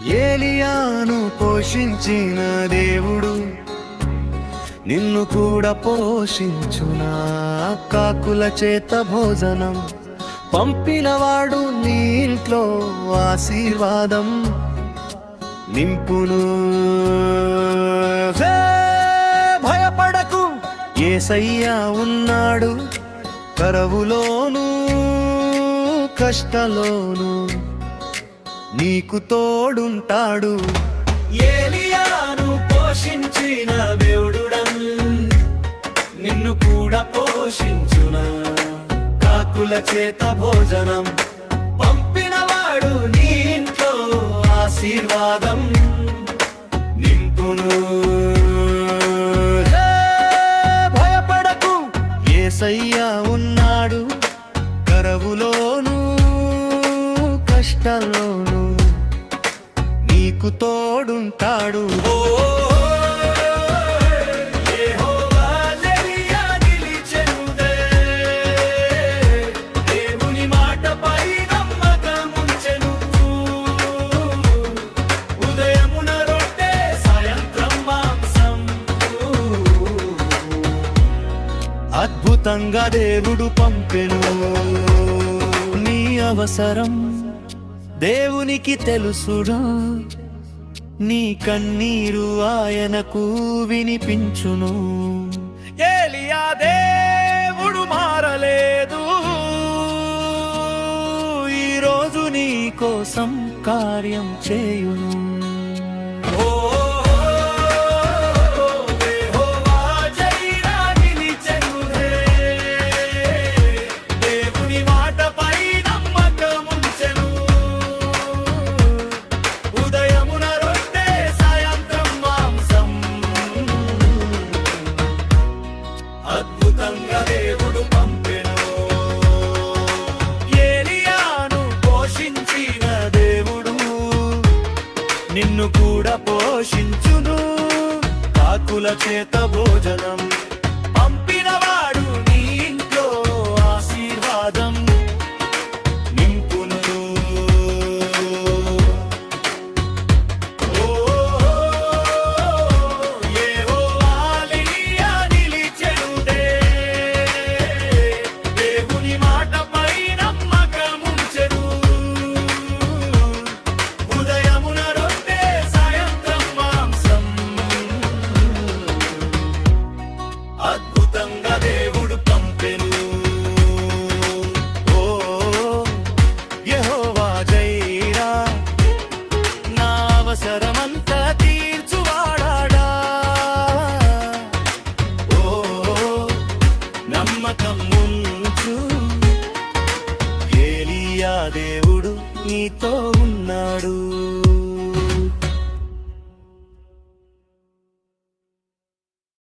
ఏలియాను పోషించిన దేవుడు నిన్ను కూడా పోషించునా. కాకుల చేత భోజనం పంపినవాడు నీ ఇంట్లో ఆశీర్వాదం నింపును. భయపడకు, యేసయ్య ఉన్నాడు. కరువులోను కష్టంలోను నీకు తోడుంటాడు. ఏలియాను పోషించిన దేవుడుడం నిన్ను కూడా పోషించునా. కాకుల చేత భోజనం పంపినవాడు నీ ఇంట్లో ఆశీర్వాదం నింపును. భయపడకు, యేసయ్య ఉన్నాడు. కరువులోను కష్టంలోను నీకు తోడుంటాడు. అద్భుతంగా దేవుడు పంపెను. నీ అవసరం దేవునికి తెలుసురా. నీ కన్నీరు ఆయనకు వినిపించును. ఏలియా దేవుడు మారలేదు. ఈరోజు నీ కోసం కార్యం చేయును. అద్భుతంగా దేవుడు పంపెను. ఏలియాను పోషించిన దేవుడు నిన్ను కూడా పోషించును. కాకుల చేత భోజనం పంపినవాడు నీ ఇంట్లో ఆశీర్వాదం నింపును. అద్భుతంగా దేవుడు పంపెను. ఓ యెహోవా జైరా, నా అవసరమంతా తీర్చువాడా. ఓ నమ్మకం ఉంచు, ఏలియా దేవుడు నీతో ఉన్నాడు.